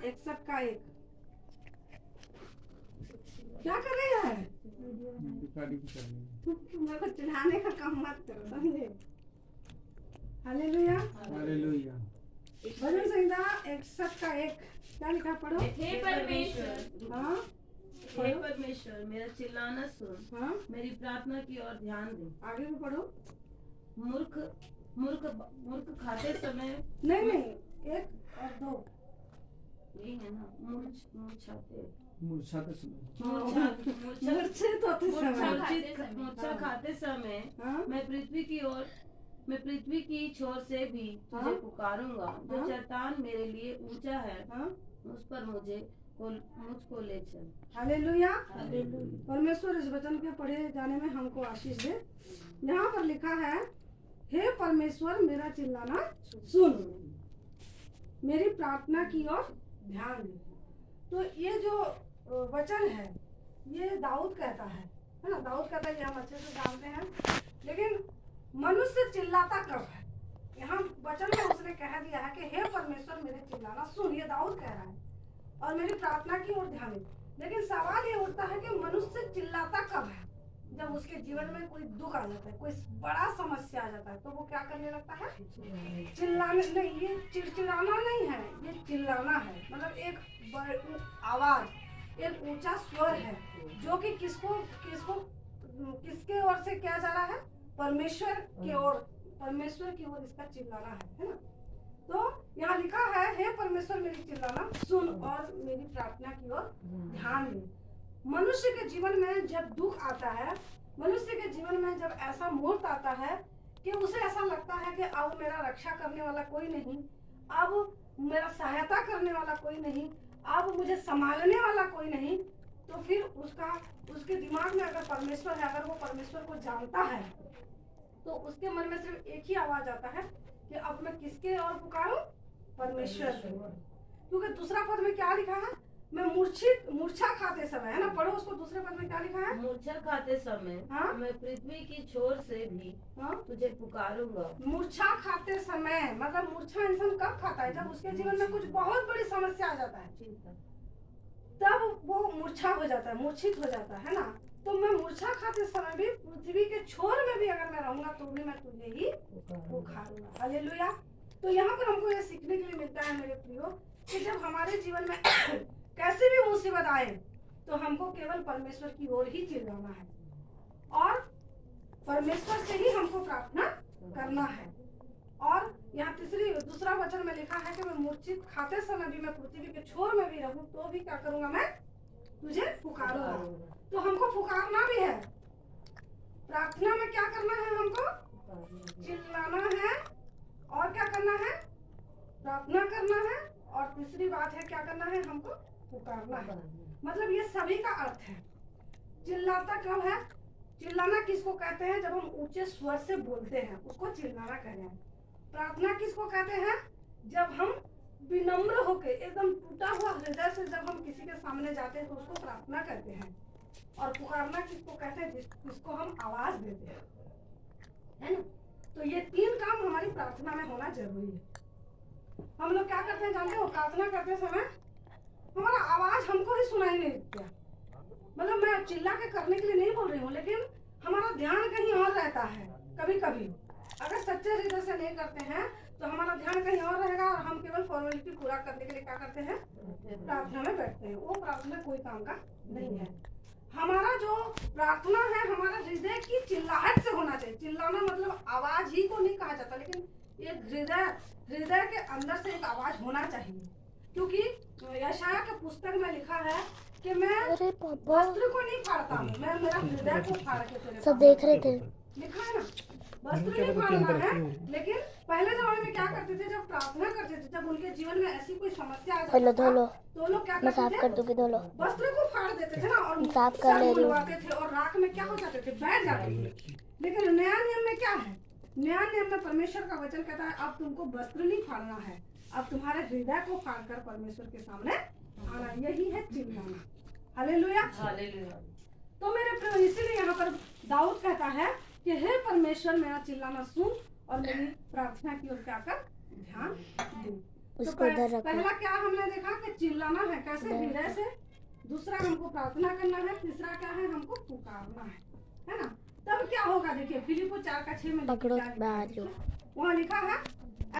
61 का 1। क्या कर रहे हैं? मेरे को चिढ़ाने का काम मत करो, समझे? Hallelujah hallelujah. भजन संहिता 61 का 1 क्या लिखा पढ़ो? हे परमेश्वर, हाँ हे परमेश्वर, मेरा चिल्लाना सुन, हाँ मेरी प्रार्थना की ओर ध्यान दे। आगे भी पढ़ो। मूर्ख मूर्ख मूर्ख खाते समय, नहीं 1 और 2 यही है ना, मूर्छाते मूर्छाते समय, मूर्छित होते समय, मूर्छा खाते समय हाँ मैं पृथ्वी की छोर से भी तुझे हाँ? पुकारूंगा। जो हाँ? चट्टान मेरे लिए ऊंचा है, हाँ उस पर मुझको ले चल। Hallelujah hallelujah. परमेश्वर इस वचन के पढ़े जाने में हमको आशीष दे। यहाँ पर लिखा है, हे परमेश्वर मेरा चिल्लाना सुन, मेरी प्रार्थना की ओर ध्यान दे। तो ये जो वचन है ये दाऊद कहता है ना? दाऊद कहता है, ये हम अच्छे से जानते हैं। लेकिन मनुष्य चिल्लाता कब है? यहाँ वचन में उसने कह दिया है कि हे परमेश्वर मेरे चिल्लाना सुन, ये दाऊद कह रहा है, और मेरी प्रार्थना की ओर ध्यान दे। लेकिन सवाल ये उठता है कि मनुष्य चिल्लाता कब है? जब उसके जीवन में कोई दुख आ जाता है, कोई बड़ा समस्या आ जाता है, तो वो क्या करने लगता है? चिल्लाने। नहीं, ये चिड़चिड़ाना नहीं है, ये चिल्लाना है। मतलब एक आवाज, एक ऊंचा स्वर है जो कि किसके ओर से क्या जा रहा है? परमेश्वर की ओर, परमेश्वर की ओर इसका चिल्लाना है ना? तो यहाँ लिखा है, हे परमेश्वर मेरी चिल्लाना सुन और मेरी प्रार्थना की ओर ध्यान दे। मनुष्य के जीवन में जब दुख आता है, मनुष्य के जीवन में जब ऐसा मुहूर्त आता है कि उसे ऐसा लगता है कि अब मेरा रक्षा करने वाला कोई नहीं, अब मेरा सहायता करने वाला कोई नहीं, अब मुझे संभालने वाला कोई नहीं, तो फिर उसके दिमाग में अगर परमेश्वर है, अगर वो परमेश्वर को जानता है, तो उसके मन में सिर्फ एक ही आवाज आता है कि अब मैं किसके ओर पुकारूं? परमेश्वर की ओर। क्योंकि दूसरा पद में क्या लिखा है? मैं मूर्छा खाते समय, है ना? पढ़ो उसको, दूसरे पद में क्या लिखा है? मूर्छा खाते समय, हाँ? मैं पृथ्वी की छोर से भी हाँ? तुझे पुकारूंगा। मूर्छा खाते समय, मतलब मूर्छा इंसान कब खाता है? जब उसके जीवन में कुछ बहुत बड़ी समस्या आ जाता है, तब वो मूर्छा हो जाता है, मूर्छित हो जाता है ना? तो मैं मूर्छा खाते समय भी, पृथ्वी के छोर में भी अगर मैं रहूंगा तो भी मैं तुझे ही पुकारूंगा। हालेलुया। तो यहाँ पर हमको ये सीखने के लिए मिलता है मेरे प्रियो, कि जब हमारे जीवन में कैसी भी मुसीबत आए तो हमको केवल परमेश्वर की ओर ही चिल्लाना है और परमेश्वर से ही हमको प्रार्थना करना है। और यहाँ दूसरा वचन में लिखा है कि मैं मूर्छित खाते समय भी, मैं पृथ्वी के छोर में भी रहूं तो भी क्या करूंगा? मैं तुझे पुकारूंगा। तो हमको पुकारना भी है। प्रार्थना में क्या करना है? हमको चिल्लाना है, और क्या करना है? प्रार्थना करना है, और तीसरी बात है क्या करना है? हमको पुकारना है। मतलब ये सभी का अर्थ है। चिल्लाता कब है? चिल्लाना किसको कहते हैं? जब हम ऊंचे स्वर से बोलते हैं उसको चिल्लाना कहते हैं। प्रार्थना किसको कहते हैं? जब हम विनम्र होकर, एकदम टूटा हुआ हृदय से जब हम किसी के सामने जाते हैं तो उसको प्रार्थना करते हैं। और पुकारना किसको कहते हैं? जिसको हम आवाज देते हैं, है ना? तो ये 3 काम हमारी प्रार्थना में होना जरूरी है। हम लोग क्या करते हैं जानते हो? प्रार्थना करते समय हमारा आवाज हमको ही सुनाई नहीं देता। मतलब मैं चिल्ला के करने के लिए नहीं बोल रही हूँ, लेकिन हमारा ध्यान कहीं और रहता है। कभी कभी अगर सच्चे हृदय से नहीं करते हैं तो हमारा ध्यान कहीं और रहेगा और हम केवल फॉर्मेलिटी पूरा करने के लिए क्या करते हैं? प्रार्थना में बैठते हैं। वो प्रार्थना कोई काम का नहीं है। हमारा जो प्रार्थना है, हमारा हृदय की चिल्लाहट से होना चाहिए। चिल्लाना मतलब आवाज ही को नहीं कहा जाता, लेकिन एक हृदय के अंदर से एक आवाज होना चाहिए। क्योंकि यशाया के पुस्तक में लिखा है कि मैं वस्त्र को नहीं फाड़ता हूँ, मैं मेरा हृदय को फाड़ के तेरे सब देख रहे थे। लिखा है ना, वस्त्र नहीं फाड़ना है। लेकिन पहले जमाने में क्या करते थे? जब प्रार्थना करते थे, जब उनके जीवन में ऐसी कोई समस्या आ जाती धो लो, तो लोग क्या मैं साफ करते कर थे? दूंगी, धो लो। वस्त्र को फाड़ देते थे ना, और साफ कर ले रही हूँ। थे और राख में क्या हो जाते थे? बैठ जाते थे। लेकिन नया नियम में क्या है? नया नियम में परमेश्वर का वचन कहता है अब तुमको वस्त्र नहीं फाड़ना है, अब तुम्हारे हृदय को फाड़कर परमेश्वर के सामने आना। यही है चिल्लाना। हालेलुया। हालेलुया। तो मेरे प्रिय, इसीलिए यहाँ पर दाऊद कहता है कि हे परमेश्वर मेरा चिल्लाना सुन और मेरी प्रार्थना की ओर क्या कर? ध्यान दे। तो पहला क्या हमने देखा कि चिल्लाना है कैसे हृदय से, दूसरा हमको प्रार्थना करना है, तीसरा क्या है हमको पुकारना है ना। तब क्या होगा देखिए फिलिप्पो 4:6 में पकड़ो क्या लिखा है? बाजू। वहाँ लिखा है